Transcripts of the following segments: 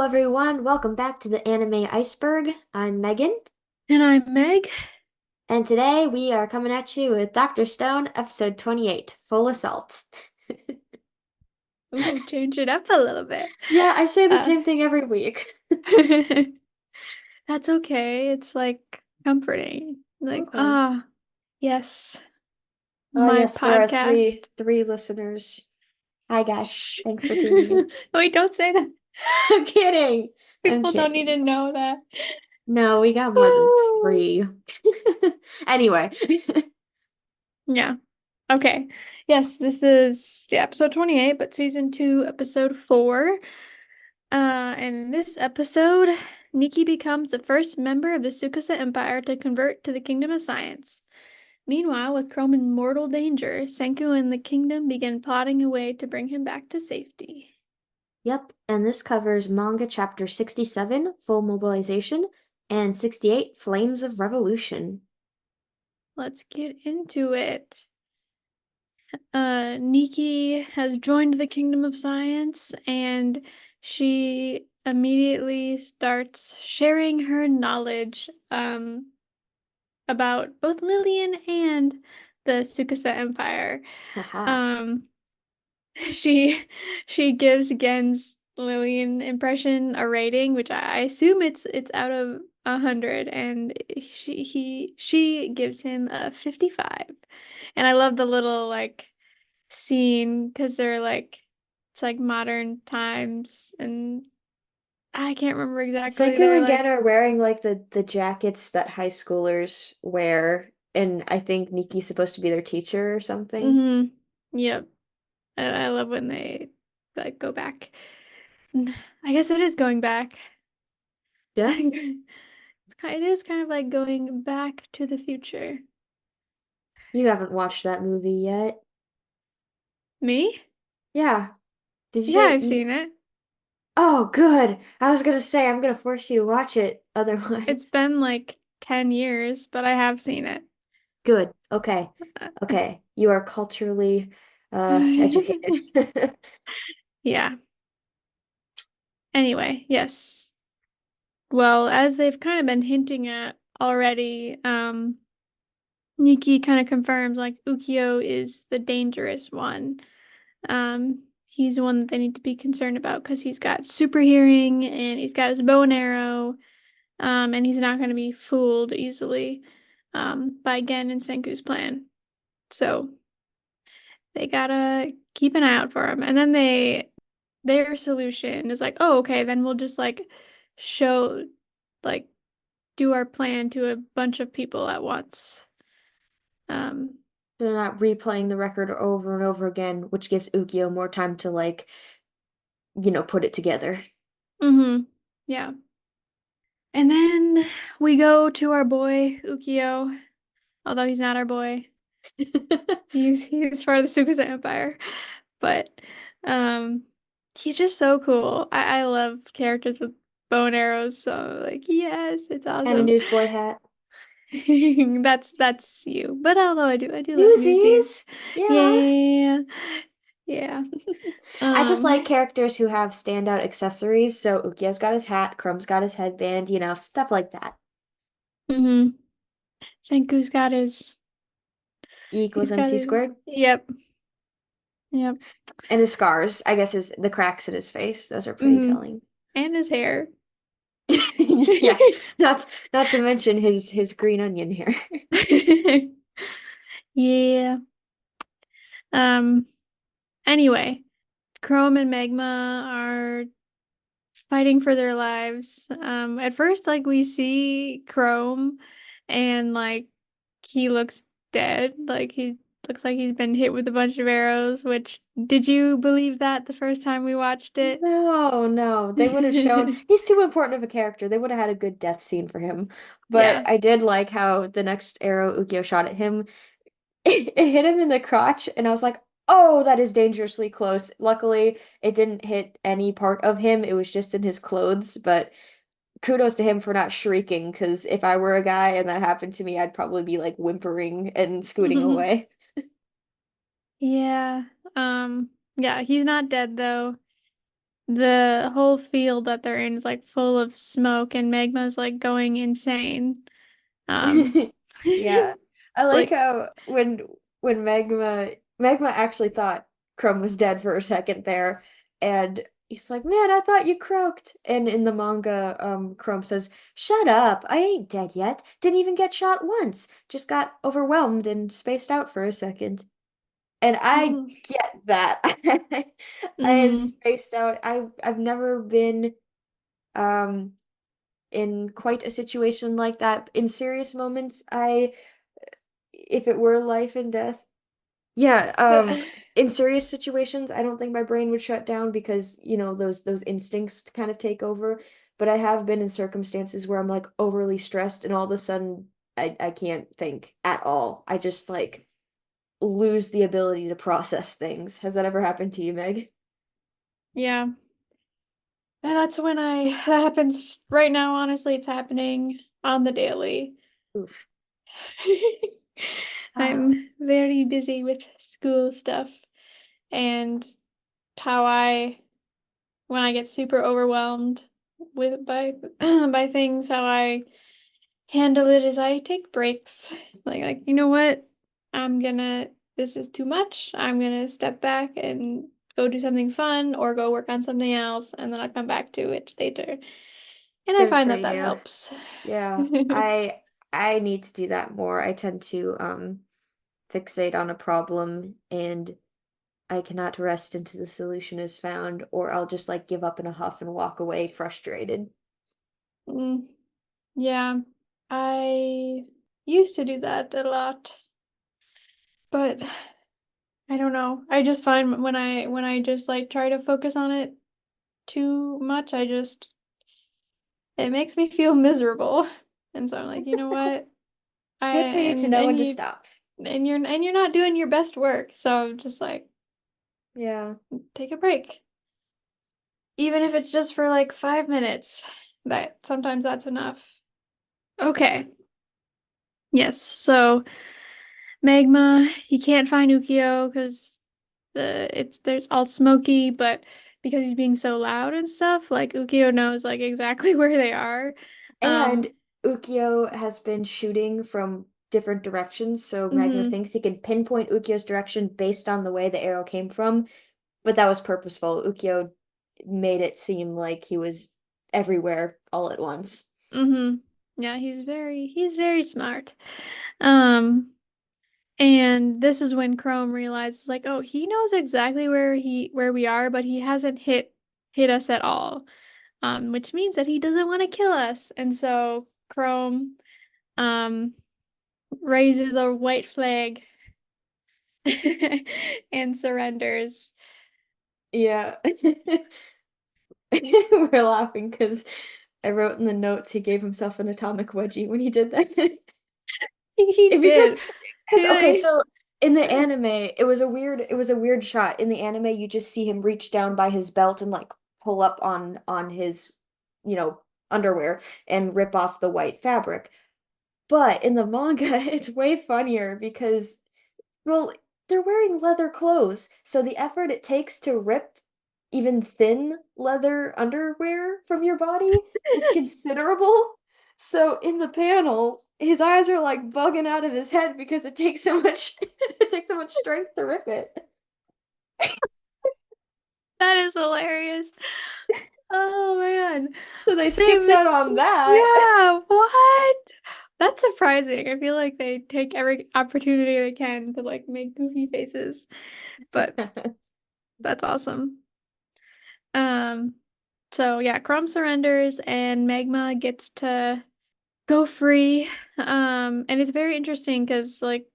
everyone, welcome back to the Anime Iceberg. I'm Megan, And I'm Meg. and today we are coming at you with Dr. Stone, episode 28, Full Assault. Ooh, change it up a little bit. Yeah, I say the Uh, same thing every week. that's okay. It's like comforting. Like, Okay. yes, Oh my yes, for our three podcast. three listeners. Hi guys, Shh. thanks for tuning in. Wait, don't say that. I'm kidding. I'm People don't need to kidding. know that. No, we got more than Oh. three. Anyway. Yeah. Okay. Yes, this is episode 28, but season 2, episode 4. And in this episode, Nikki becomes the first member of the Tsukasa Empire to convert to the Kingdom of Science. Meanwhile, with Chrome in mortal danger, Senku and the kingdom begin plotting a way to bring him back to safety. Yep, and this covers manga chapter 67, Full Mobilization, and 68, Flames of Revolution. Let's get into it. Nikki has joined the Kingdom of Science and she immediately starts sharing her knowledge about both Lillian and the Tsukasa Empire. Haha. Um, she she gives Gen's Lillian impression a rating, which I assume it's out of 100, and she gives him a 55. And I love the little like scene because they're like it's like modern times, and I can't remember exactly. Senku They're and Gen like, are wearing like the jackets that high schoolers wear, and I think Niki's supposed to be their teacher or something. mm-hmm, yep. I love when they like go back. I guess it is going back. Yeah, It is kind of like going back to the future. you haven't watched that movie yet. Me? Yeah. Did you Yeah, say I've you? seen it. Oh, good. I was gonna say I'm gonna force you to watch it It's otherwise. been like 10 years, but I have seen it. Good. Okay. Okay. You are culturally educated. Yeah. Anyway, yes. Well, as they've kind of been hinting at already, Nikki kind of confirms like Ukyo is the dangerous one. He's the one that they need to be concerned about because he's got super hearing and he's got his bow and arrow. And he's not going to be fooled easily by Gen and Senku's plan. So they gotta keep an eye out for him. And then their solution is like, oh, okay, then we'll just like show, like, do our plan to a bunch of people at once. Um, They're not replaying the record over and over again, which gives Ukyo more time to like, put it together. mm-hmm. Yeah. And then we go to our boy Ukyo, although he's not our boy. He's part of the Tsukasa Empire. But um he's just so cool. I love characters with bow and arrows, so like yes, it's And a awesome. newsboy hat. That's you. But although I do love Newsies. Newsies! Yeah. Yeah. Yeah. I just Um like characters who have standout accessories. So Ukyo's got his hat, Chrome's got his headband, stuff like that. mhm. Senku's got his E he's equals got MC his squared. yep. Yep. And his scars, I guess the cracks in his face, those are pretty Mhm. telling. And his hair. Yeah, not to mention his green onion hair. Yeah. Um anyway, Chrome and Magma are fighting for their lives. At first, like we see Chrome and like he looks dead. Like he looks like he's been hit with a bunch of arrows, which did you believe that the first time we watched it? No, no. They would have shown he's too important of a character. They would have had a good death scene for him. But Yeah. I did like how the next arrow Ukyo shot at him, it hit him in the crotch, and I was like, oh, that is dangerously close. Luckily, it didn't hit any part of him. It was just in his clothes, but kudos to him for not shrieking, because if I were a guy and that happened to me, I'd probably be like whimpering and scooting away. Yeah. Yeah, he's not dead though. the whole field that they're in is like full of smoke and Magma's like going insane. Um, Yeah. I like like, how when Magma actually thought Chrome was dead for a second there, and he's like, "Man, I thought you croaked." And in the manga, Chrome says, "Shut up. I ain't dead yet. Didn't even get shot once. Just got overwhelmed and spaced out for a second." And I mhm, get that. I am mhm. spaced out. I've never been um in quite a situation like that. In serious moments, if it were life and death, yeah, in serious situations, I don't think my brain would shut down because, those instincts kind of take over. But I have been in circumstances where I'm like overly stressed and all of a sudden I can't think at all. I just like lose the ability to process things. Has that ever happened to you, Meg? Yeah. And that's when that happens right now, honestly, it's happening on the daily. Oof. Ah. I'm very busy with school stuff and how when I get super overwhelmed by by things, how I handle it is I take breaks. Like, you know what? This is too much. I'm gonna step back and go do something fun or go work on something else, and then I'll come back to it later. And I Good find for that that you. helps. Yeah, I need to do that more. I tend to fixate on a problem and I cannot rest until the solution is found, or I'll just like give up in a huff and walk away frustrated. Mm, yeah, I used to do that a lot, but I don't know. I just find when I just like try to focus on it too much, it makes me feel miserable. And so I'm like, you know what? I Good for you to know when and to you stop. and you're not doing your best work. So I'm just like, Yeah. take a break. Even if it's just for like 5 minutes. That sometimes that's enough. Okay. Yes. So Magma, he can't find Ukio because there's all smoky, but because he's being so loud and stuff, like Ukio knows like exactly where they are. And Um, Ukyo has been shooting from different directions, so Magma mhm, thinks he can pinpoint Ukyo's direction based on the way the arrow came from, but that was purposeful. Ukyo made it seem like he was everywhere all at once. mhm. Yeah, he's very smart. Um, and this is when Chrome realizes like, oh, he knows exactly where we are, but he hasn't hit us at all. Which means that he doesn't want to kill us. And so Chrome um raises a white flag and surrenders. Yeah. We're laughing because I wrote in the notes he gave himself an atomic wedgie when he did that. He Because did. okay, He, so in the anime, it was a weird shot. In the anime, you just see him reach down by his belt and like pull up on his, you know, underwear and rip off the white fabric. But in the manga, it's way funnier because, well, they're wearing leather clothes, so the effort it takes to rip even thin leather underwear from your body is considerable. So in the panel, his eyes are like bugging out of his head because it takes so much it takes so much strength to rip it. that is hilarious. Oh man. So they They skipped out mixed, on that. yeah, what? That's surprising. I feel like they take every opportunity they can to like make goofy faces, but that's awesome. Um, so yeah, Chrome surrenders and Magma gets to go free. And it's very interesting because like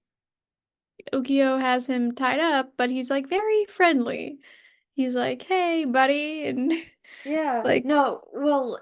Ukio has him tied up, but he's like very friendly. He's like, "Hey, buddy," and Yeah. like, No, well,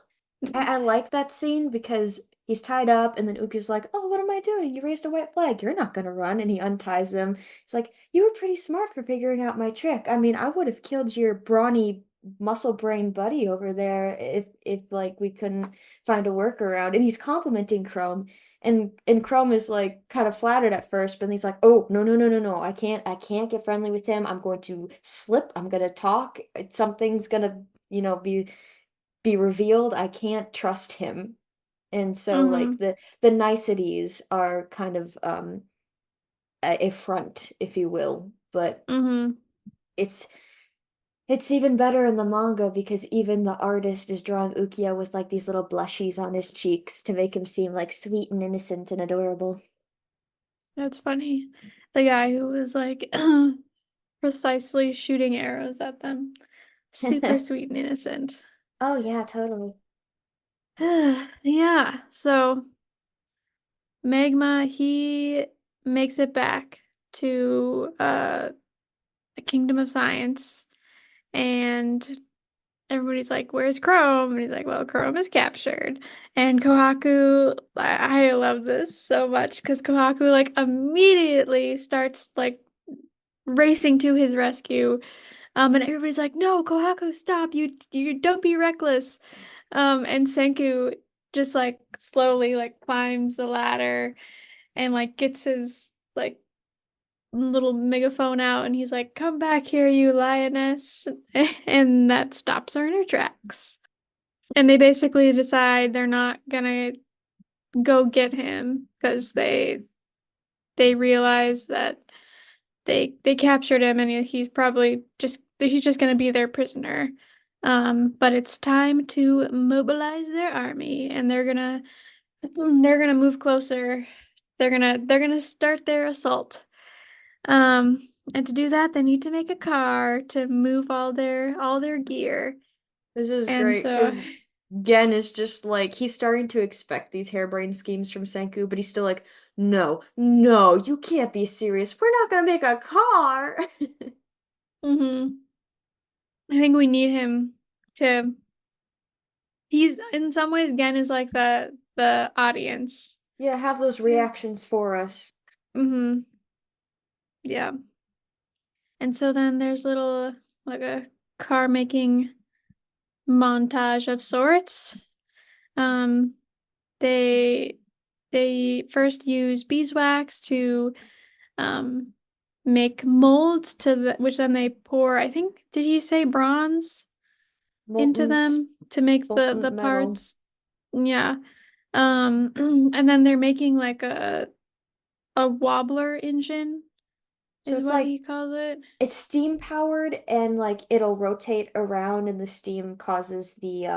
I like that scene because he's tied up and then Uki's like, "Oh, what am I doing? You raised a white flag. You're not gonna run." And he unties him. He's like, "You were pretty smart for figuring out my trick. I mean, I would have killed your brawny muscle brain buddy over there if like we couldn't find a workaround." And he's complimenting Chrome. And Chrome is like kind of flattered at first, but then he's like, "Oh, no, no, no, no, no. I can't get friendly with him. I'm going to slip. I'm gonna talk. Something's gonna be revealed, I can't trust him. And so like Mm-hmm. the niceties are kind of a front, if you will, but Mm-hmm. it's it's even better in the manga because even the artist is drawing Ukiyo with like these little blushies on his cheeks to make him seem like sweet and innocent and adorable. That's funny. The guy who was like precisely shooting arrows at them. Super sweet and innocent. Oh yeah, totally. Yeah. So Magma, he makes it back to the Kingdom of Science, and everybody's like, "Where's Chrome?" And he's like, "Well, Chrome is captured." And Kohaku, I love this so much because Kohaku like immediately starts like racing to his rescue. And everybody's like, "No, Kohaku, stop! You don't be reckless." And Senku just like slowly like climbs the ladder and like gets his like little megaphone out and he's like, "Come back here, you lioness." And that stops her in her tracks. And they basically decide they're not gonna go get him because they realize that they captured him and he's just gonna be their prisoner. But it's time to mobilize their army and they're gonna move closer. They're gonna start their assault. And to do that, they need to make a car to move all their gear. This is And great so, because Gen is just like he's starting to expect these harebrained schemes from Senku, but he's still like, no, no, you can't be serious. We're not gonna make a car. mhm. I think we need him to. He's in some ways, Gen is like the audience. Yeah, have those Is reactions for us. mm-hmm. Yeah. And so then there's little like a car making montage of sorts. Um, they they first use beeswax to um make molds which then they pour, I think, did he say bronze into Molten, them to make the molten metal. parts? Yeah. And then they're making like a wobbler engine So is it's what like he calls it. it's steam powered and like it'll rotate around and the steam causes the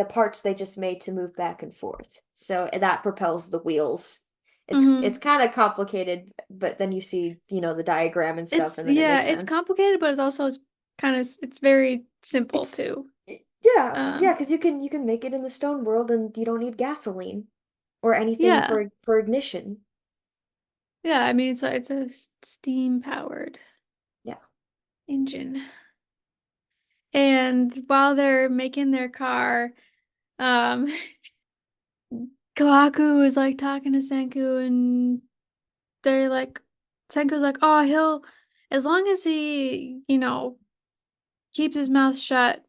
parts they just made to move back and forth. So that propels the wheels. It's Mm-hmm. kind of complicated, but then you see, the diagram and stuff It's and then it yeah, makes it's sense. complicated, but it's kind of it's very simple It's too. yeah, yeah, Um, because you can make it in the stone world and you don't need gasoline or anything yeah, for ignition. yeah. I mean, it's a steam powered Yeah. engine. And while they're making their car, um, Kawaku is like talking to Senku, and they're like, Senku's like, "Oh, as long as he, keeps his mouth shut,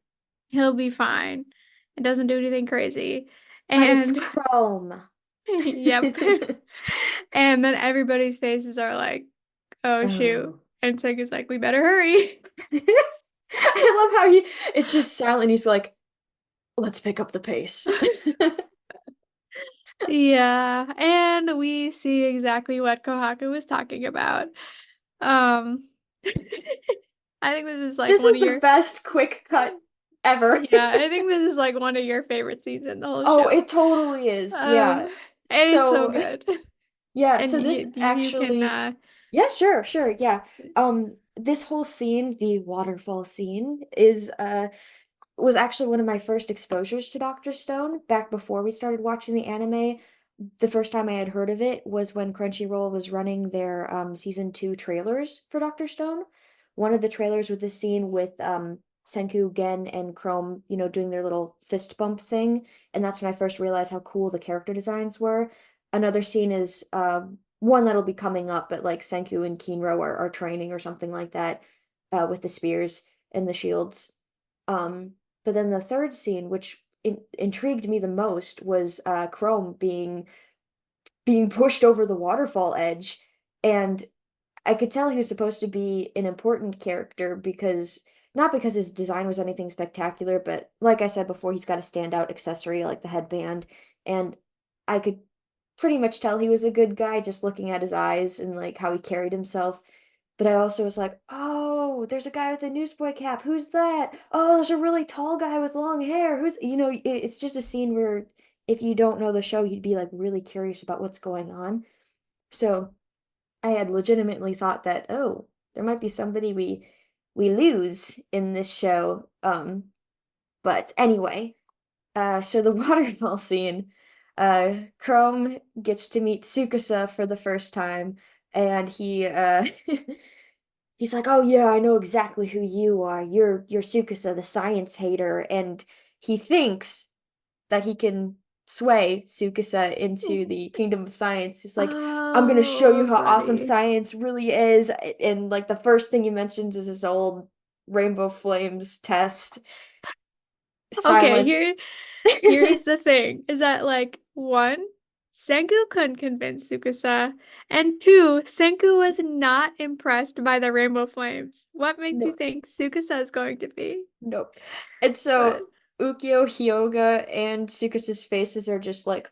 he'll be fine. It doesn't do anything crazy." But it's And chrome. yep. And then everybody's faces are like, "Oh shoot!" Oh. And Senku's like, "We better hurry." I love how it's just silent. He's like, let's pick up the pace. Yeah, and we see exactly what Kohaku was talking about. Um, I think this is like This one is of the your, best quick cut ever. yeah, I think this is like one of your favorite scenes in the whole Oh, show. it totally is. Um, Yeah. and it's so So, good. yeah, And so this you can, actually, yeah, sure, sure, yeah. This whole scene, the waterfall scene, is was actually one of my first exposures to Dr. Stone back before we started watching the anime. The first time I had heard of it was when Crunchyroll was running their season 2 trailers for Dr. Stone. One of the trailers with this scene with Senku, Gen, and Chrome, doing their little fist bump thing, and that's when I first realized how cool the character designs were. Another scene is one that'll be coming up, but like Senku and Kinro are training or something like that with the spears and the shields. But then the third scene, which intrigued me the most, was Chrome being pushed over the waterfall edge, and I could tell he was supposed to be an important character because not because his design was anything spectacular, but like I said before, he's got a standout accessory like the headband, and I could pretty much tell he was a good guy just looking at his eyes and like how he carried himself. But I also was like, oh, there's a guy with a newsboy cap. Who's that? Oh, there's a really tall guy with long hair. It's just a scene where if you don't know the show, you'd be like really curious about what's going on. So I had legitimately thought that, oh, there might be somebody we lose in this show. But anyway, so the waterfall scene, Chrome gets to meet Tsukasa for the first time, and he's like, "Oh yeah, I know exactly who you are. You're Tsukasa, the science hater," and he thinks that he can sway Tsukasa into the kingdom of science. He's like, "I'm gonna show you Oh, how awesome buddy. science really is," and like the first thing he mentions is his old Rainbow Flames test. Okay, here Silence. here's the thing, is that like one, Senku couldn't convince Tsukasa, and two, Senku was not impressed by the rainbow flames. What makes you No, think Tsukasa is going to be? nope. And But so Ukyo, Hyoga, and Tsukasa's faces are just like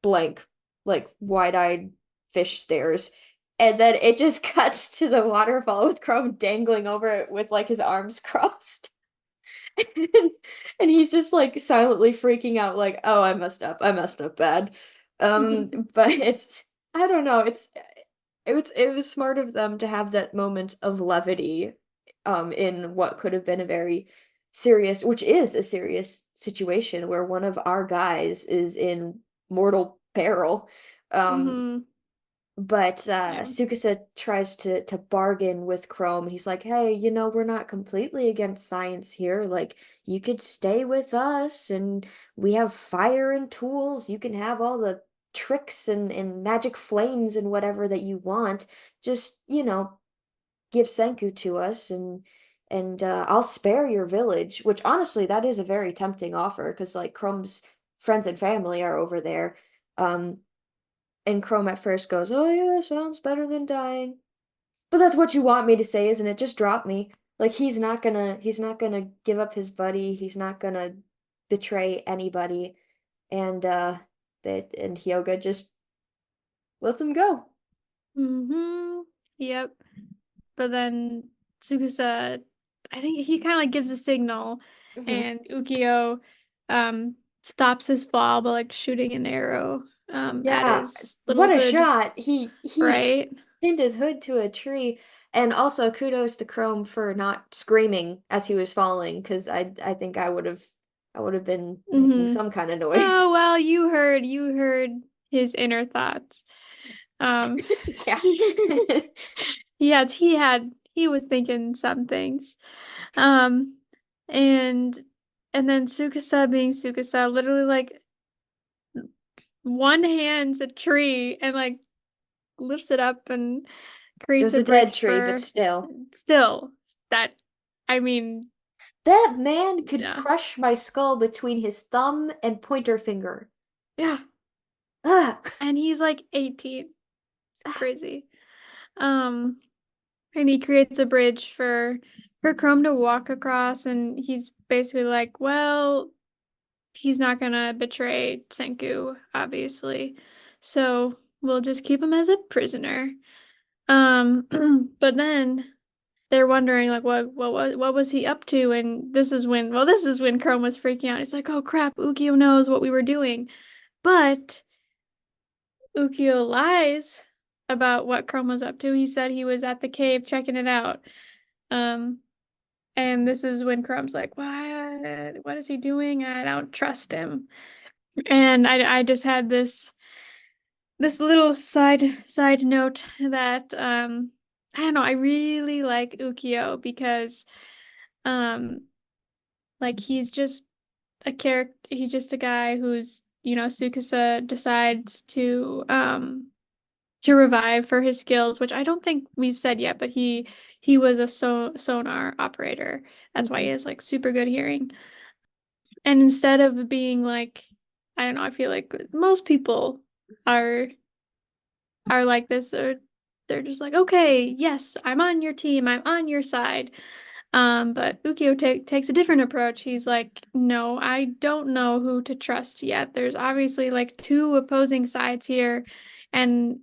blank, like wide-eyed fish stares. And then it just cuts to the waterfall with Chrome dangling over it with like his arms crossed. And, and he's just like silently freaking out, like, oh, I messed up bad. But I don't know, it was smart of them to have that moment of levity, in what could have been a very serious, which is a serious situation where one of our guys is in mortal peril. Um, hmm but yeah. Tsukasa tries to bargain with Chrome. He's like, "Hey, we're not completely against science here. Like, you could stay with us, and we have fire and tools. You can have all the tricks and magic flames and whatever that you want. Just, give Senku to us, and I'll spare your village." Which honestly, that is a very tempting offer because like Chrome's friends and family are over there. Um, and Chrome at first goes, "Oh yeah, sounds better than dying." But that's what you want me to say, isn't it? Just drop me. Like he's not gonna give up his buddy. He's not gonna betray anybody. And Hyoga just lets him go. hmm Yep. But then Tsukasa, I think he kind of like gives a signal, Hmm. and Ukyo stops his fall by like shooting an arrow at Yeah, his little what a hood, shot. He right? pinned his hood to a tree. And also kudos to Chrome for not screaming as he was falling, because I think I would have been making hmm some kind of noise. Oh well, you heard his inner thoughts. Um Yeah. yes, he was thinking some things. Um and and then Tsukasa being Tsukasa literally like one hand's a tree and like lifts it up and It creates was a a dead bridge tree, but for still. still that I mean, That man could yeah. crush my skull between his thumb and pointer finger. Yeah. Ah. And he's like 18. It's crazy. Um and he creates a bridge for Chrome to walk across, and he's basically like, well, he's not gonna betray Senku, obviously. So we'll just keep him as a prisoner. But then they're wondering like what was he up to? And this is when Chrome was freaking out. It's like, oh crap, Ukyo knows what we were doing. But Ukyo lies about what Chrome was up to. He said he was at the cave checking it out. Um, and this is when Chrome's like, what is he doing? I don't trust him. And I just had this little side note that I don't know, I really like Ukyo because um like he's just a guy who's, Tsukasa decides to revive for his skills, which I don't think we've said yet, but he was a sonar operator. That's why he Mhm. has like super good hearing. And instead of being like, I don't know, I feel like most people are are like this, or they're just like, okay, yes, I'm on your team, I'm on your side. But Ukyo takes a different approach. He's like, no, I don't know who to trust yet. There's obviously like two opposing sides here, and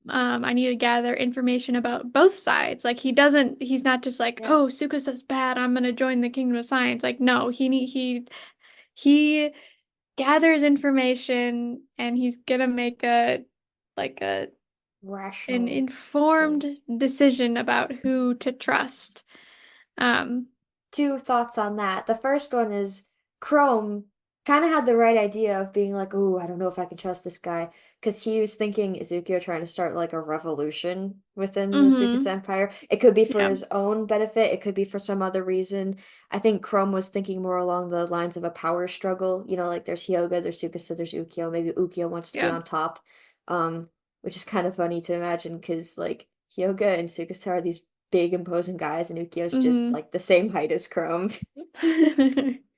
I need to gather information about both sides. Like he's not just like, Yeah. oh, Tsukusa's bad, I'm gonna join the Kingdom of Science. Like, no, he gathers information and he's gonna make a like a an Rational informed choice. decision about who to trust. Um, Two thoughts on that. The first one is Chrome kind of had the right idea of being like, "Ooh, I don't know if I can trust this guy," because he was thinking Ezekiel trying to start like a revolution within the Tsukasa mm-hmm. Empire. It could be for Yeah, his own benefit, it could be for some other reason. I think Chrome was thinking more along the lines of a power struggle. You know, like there's Hyoga, there's Tsukasa, there's Ukyo. Maybe Ukyo wants to be yeah. on top, which is kind of funny to imagine because like Hyoga and Tsukasa are these big imposing guys and Ukyo's just Mm-hmm. like the same height as Chrome.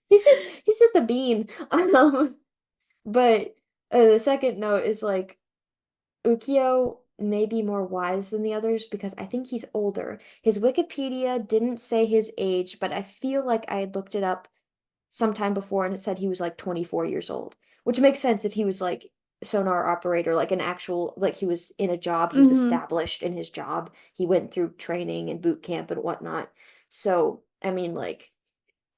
He's just a bean. But the second note is like Ukyo may be more wise than the others because I think he's older. His Wikipedia didn't say his age, but I feel like I had looked it up sometime before and it said he was like 24 years old, which makes sense if he was like sonar operator, like an actual, like he was in a job, he was Mm-hmm. established in his job, he went through training and boot camp and whatnot. So, I mean, like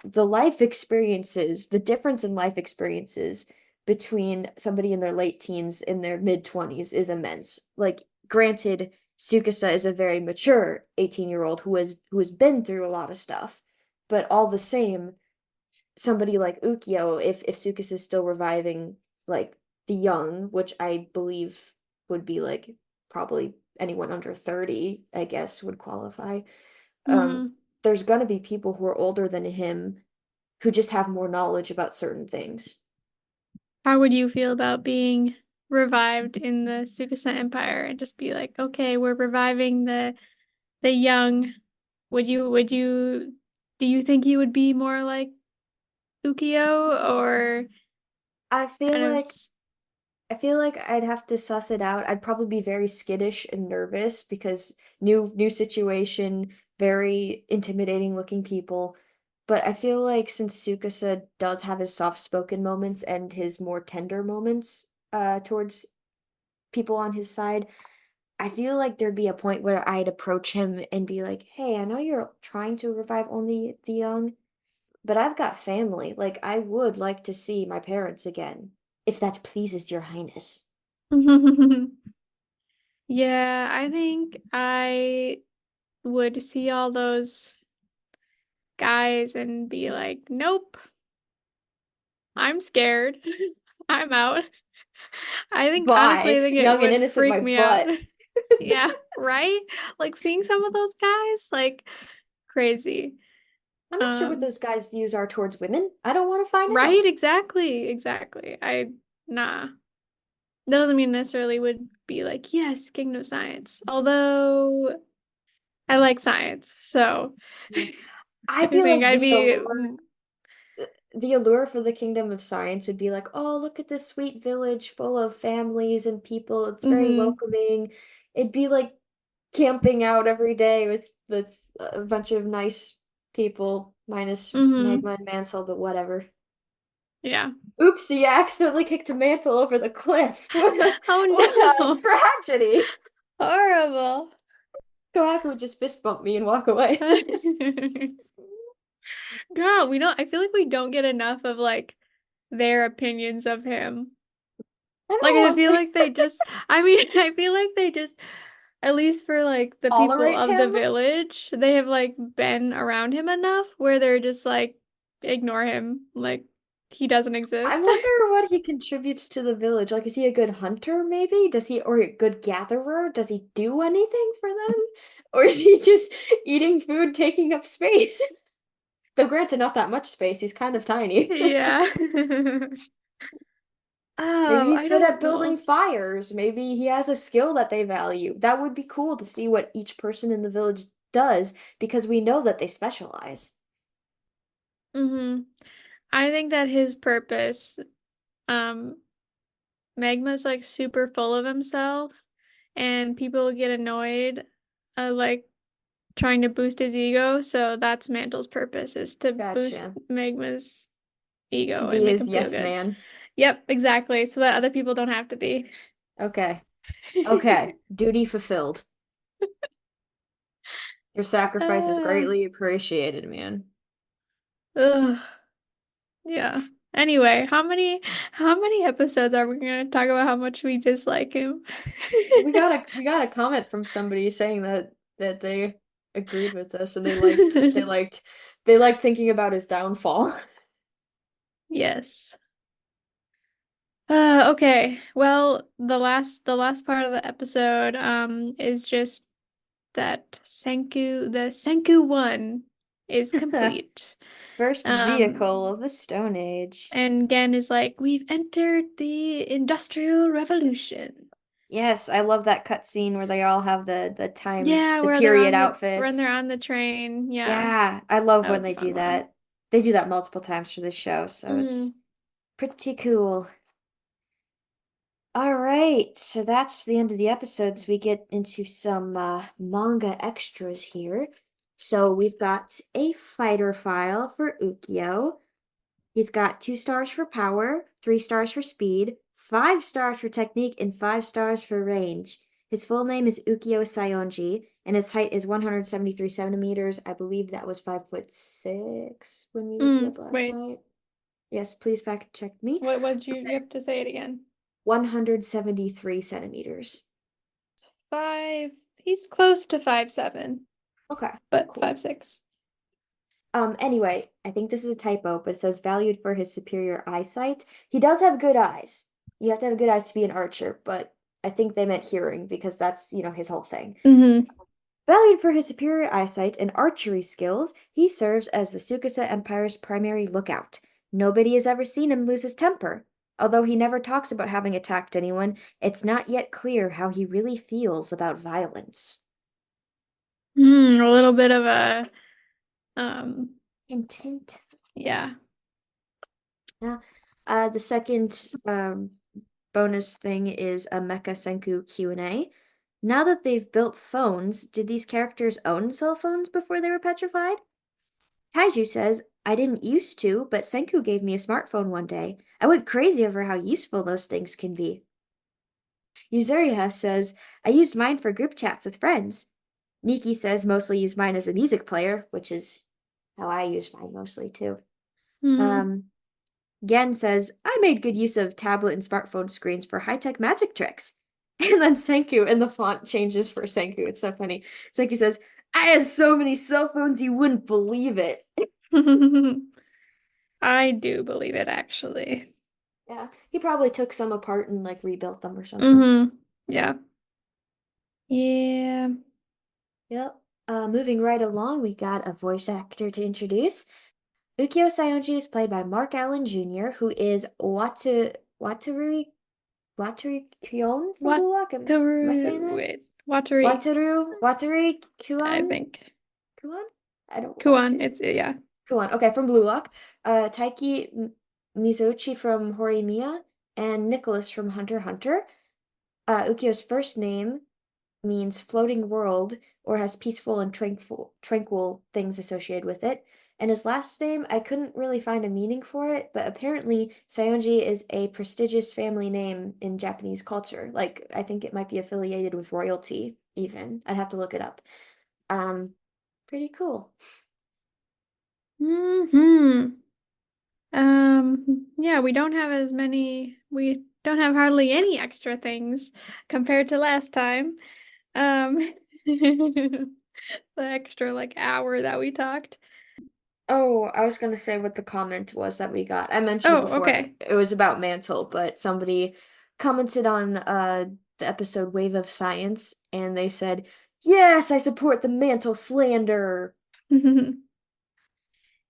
the life experiences, the difference in life experiences between somebody in their late teens and their mid 20s is immense. Like, granted, Tsukasa is a very mature 18-year-old who has been through a lot of stuff, but all the same, somebody like Ukyo, if Tsukasa is still reviving like the young, which I believe would be like probably anyone under 30, I guess would qualify. Um, Mm-hmm. there's gonna be people who are older than him who just have more knowledge about certain things. How would you feel about being revived in the Tsukasa Empire and just be like, okay, we're reviving the young. Would you do you think you would be more like Ukyo or I feel kind of like I feel like I'd have to suss it out. I'd probably be very skittish and nervous because new situation, very intimidating looking people. But I feel like since Tsukasa does have his soft-spoken moments and his more tender moments towards people on his side, I feel like there'd be a point where I'd approach him and be like, "Hey, I know you're trying to revive only the young, but I've got family. Like, I would like to see my parents again, if that pleases your highness." Yeah, I think I would see all those guys and be like, nope, I'm scared. I'm out. Honestly, I Bye, think it young and would innocent, my freak me out. butt. Yeah, right? Like seeing some of those guys, like crazy. I'm not sure what Um, those guys' views are towards women. I don't want to find right, out. exactly, exactly. Nah. That doesn't mean necessarily would be like, yes, Kingdom of Science. Although I like science, so Yeah. I I feel think like I'd the be allure the allure for the Kingdom of Science would be like, oh, look at this sweet village full of families and people. It's very mm-hmm, welcoming. It'd be like camping out every day with a bunch of nice people, minus mm-hmm. Magma and Mantle, but whatever. Yeah. Oopsie, I accidentally kicked a Mantle over the cliff. Oh What a no. tragedy. Horrible. Kohaku would just fist bump me and walk away. God, I feel like we don't get enough of like their opinions of him. I Like don't I want feel to like they just I mean, I feel like they just at least for like the people tolerate of the him. village, they have like been around him enough where they're just like ignore him, like he doesn't I exist. wonder what he contributes to the village. Like, is he a good hunter, maybe? Does he, or a good gatherer? Does he do anything for them? Or is he just eating food, taking up space? Though granted, not that much space. He's kind of tiny. Yeah. Maybe Oh, he's I good at don't building know. fires. Maybe he has a skill that they value. That would be cool to see what each person in the village does because we know that they specialize. I think that his purpose, um, Magma's like super full of himself and people get annoyed like trying to boost his ego, so that's Mantle's purpose is to boost Gotcha. Magma's To ego be and make his him feel yes good. man. Yep, exactly. So that other people don't have to be. Okay. Okay. Duty fulfilled. Your sacrifice is Uh, greatly appreciated, man. ugh, yeah. Anyway, how many episodes are we gonna talk about how much we dislike him? We got a comment from somebody saying that they agreed with us and they liked thinking about his downfall. Yes. Okay. Well, the last part of the episode is just that the Senku 1 is complete. First vehicle Um of the Stone Age. and Gen is like, "We've entered the Industrial Revolution." Yes, I love that cutscene where they all have Yeah, the where period they're outfits. on the train. Yeah, Yeah, I love that when was a they fun do one. that. They do that multiple times for this show, so it's Hmm. pretty cool. All right, so that's the end of the episodes. We get into some manga extras here. So we've got a fighter file for Ukyo. He's got 2 stars for power, 3 stars for speed, 5 stars for technique, and 5 stars for range. His full name is Ukyo Sayonji, and his height is 173 centimeters. I believe that was 5'6" when we looked it up last Wait, night. Yes, please fact check me. what you have to say it again? 173 centimeters. Five. He's close to 5'7", Okay, but cool. 5'6". Anyway, I think this is a typo, but it says valued for his superior eyesight. He does have good eyes. You have to have good eyes to be an archer, but I think they meant hearing because that's, his whole thing. Mm-hmm. Valued for his superior eyesight and archery skills, he serves as the Tsukasa Empire's primary lookout. Nobody has ever seen him lose his temper. Although he never talks about having attacked anyone, it's not yet clear how he really feels about violence. A little bit of a um Hint, hint. yeah. Yeah. The second bonus thing is a Mecha Senku Q&A. Now that they've built phones, did these characters own cell phones before they were petrified? Taiju says, I didn't used to, but Senku gave me a smartphone one day. I went crazy over how useful those things can be. Yuzuriha says, I used mine for group chats with friends. Nikki says, mostly use mine as a music player, which is how I use mine mostly too. Hmm. Um, Gen says, I made good use of tablet and smartphone screens for high-tech magic tricks. And then Senku, and the font changes for Senku. It's so funny. Senku says, I had so many cell phones you wouldn't believe it. I do believe it actually. Yeah, he probably took some apart and like rebuilt them or something. Mm-hmm. Yeah. Yeah. Yep. Moving right along, we got a voice actor to introduce. Ukyo Sayonji is played by Mark Allen Jr., who is Wataru Kyon from Blue Lock. Am I saying that? Watari, Wataru I Kuan? think. Kuan? I don't watch Kuan, it. it's yeah. Kuan. Okay, from Blue Lock. Taiki Mizuchi from Horimiya and Nicholas from Hunter x Hunter. Ukyo's first name means floating world or has peaceful and tranquil things associated with it. And his last name, I couldn't really find a meaning for it, but apparently Sayonji is a prestigious family name in Japanese culture. Like, I think it might be affiliated with royalty, even. I'd have to look it up. Um, Pretty cool. Hmm. Yeah, we don't have hardly any extra things compared to last time. The extra like hour that we talked. Oh, I was gonna say what the comment was that we got. I mentioned it Oh, before. okay. It was about Mantle, but somebody commented on the episode Wave of Science, and they said, "Yes, I support the Mantle slander."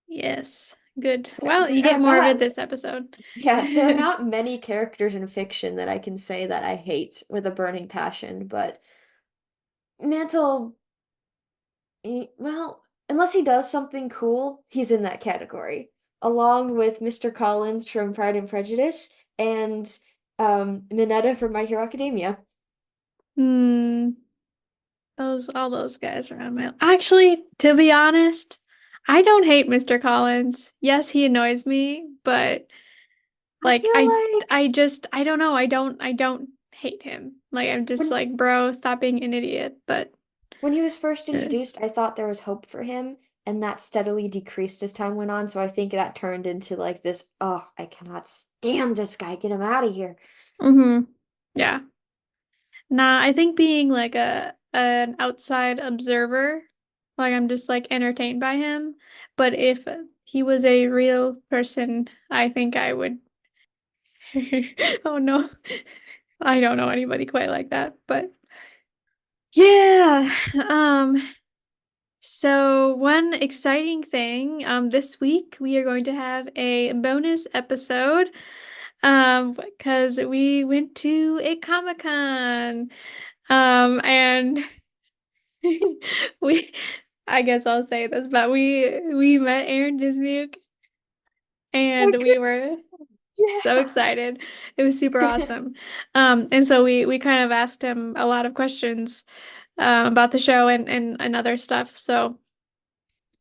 Yes, good. Well, you There get are more of it not, this episode. yeah, there are not many characters in fiction that I can say that I hate with a burning passion, but Mantle, well, unless he does something cool, he's in that category, along with Mr. Collins from Pride and Prejudice and Mineta from My Hero Academia. Hmm. all those guys around my actually, to be honest, I don't hate Mr. Collins. Yes, he annoys me, but I like feel like I don't know, I don't hate him. Like I'm just when like, bro, stop being an idiot. But when he was first uh, introduced, I thought there was hope for him, and that steadily decreased as time went on. So I think that turned into like this, oh, I cannot stand this guy. Get him out of here. mm-hmm. Yeah. Nah, I think being like a an outside observer, like I'm just like entertained by him. But if he was a real person, I think I would. Oh no, I don't know anybody quite like that, but yeah. So one exciting thing, this week we are going to have a bonus episode, because we went to a Comic-Con, and we, I guess I'll say this, but we met Aaron Dismuke, Oh and my we were so God, excited. It was super yeah. awesome. And so we kind of asked him a lot of questions about the show and other stuff. So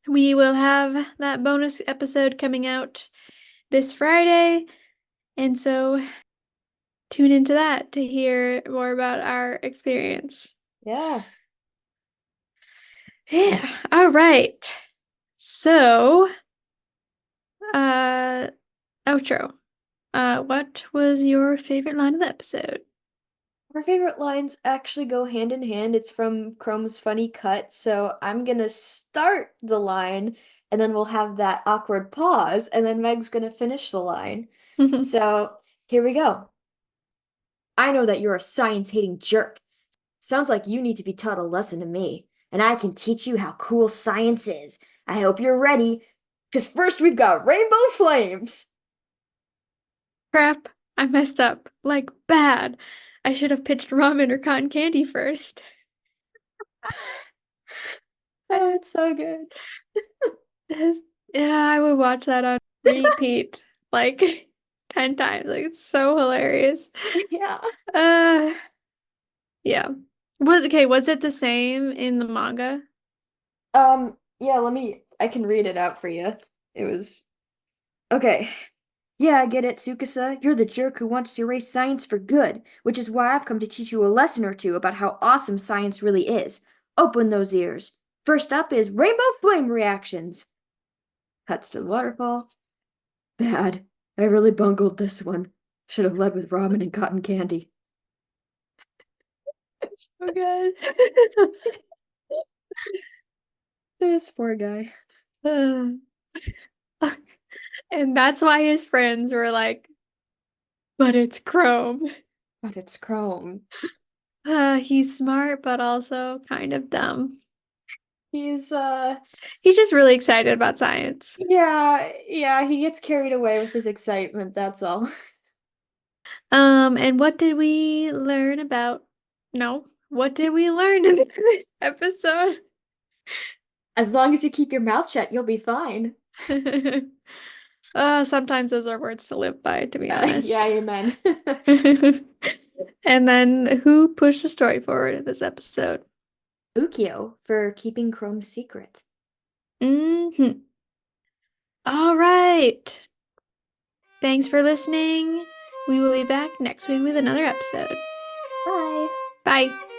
we will have that bonus episode coming out this Friday. And so tune into that to hear more about our experience. Yeah. Yeah. All right. So, uh, outro. What was your favorite line of the episode? Our favorite lines actually go hand in hand. It's from Chrome's Funny Cut, so I'm gonna start the line and then we'll have that awkward pause, and then Meg's gonna finish the line. So here we go. I know that you're a science-hating jerk. Sounds like you need to be taught a lesson to me, and I can teach you how cool science is. I hope you're ready, because first we've got rainbow flames. Crap, I messed up. Like, bad. I should have pitched ramen or cotton candy first. Oh, it's so good. Yeah, I would watch that on repeat like 10 times. Like, it's so hilarious. Yeah. Uh, yeah. Was it the same in the manga? Yeah, I can read it out for you. It was, okay. Yeah, I get it, Tsukasa. You're the jerk who wants to erase science for good, which is why I've come to teach you a lesson or two about how awesome science really is. Open those ears. First up is rainbow flame reactions. Cuts to the waterfall. Bad. I really bungled this one. Should have led with ramen and cotton candy. It's so good. This poor guy. Uh, and that's why his friends were like, but it's Chrome. But it's Chrome. He's smart, but also kind of dumb. He's He's just really excited about science. yeah, he gets carried away with his excitement, that's all. And what did we learn about? No, what did we learn in this episode? As long as you keep your mouth shut, you'll be fine. Sometimes those are words to live by, to be Yeah, honest. amen. And then who pushed the story forward in this episode? Ukyo for keeping Chrome's secret. Hmm. All right. Thanks for listening. We will be back next week with another episode. Bye. Bye.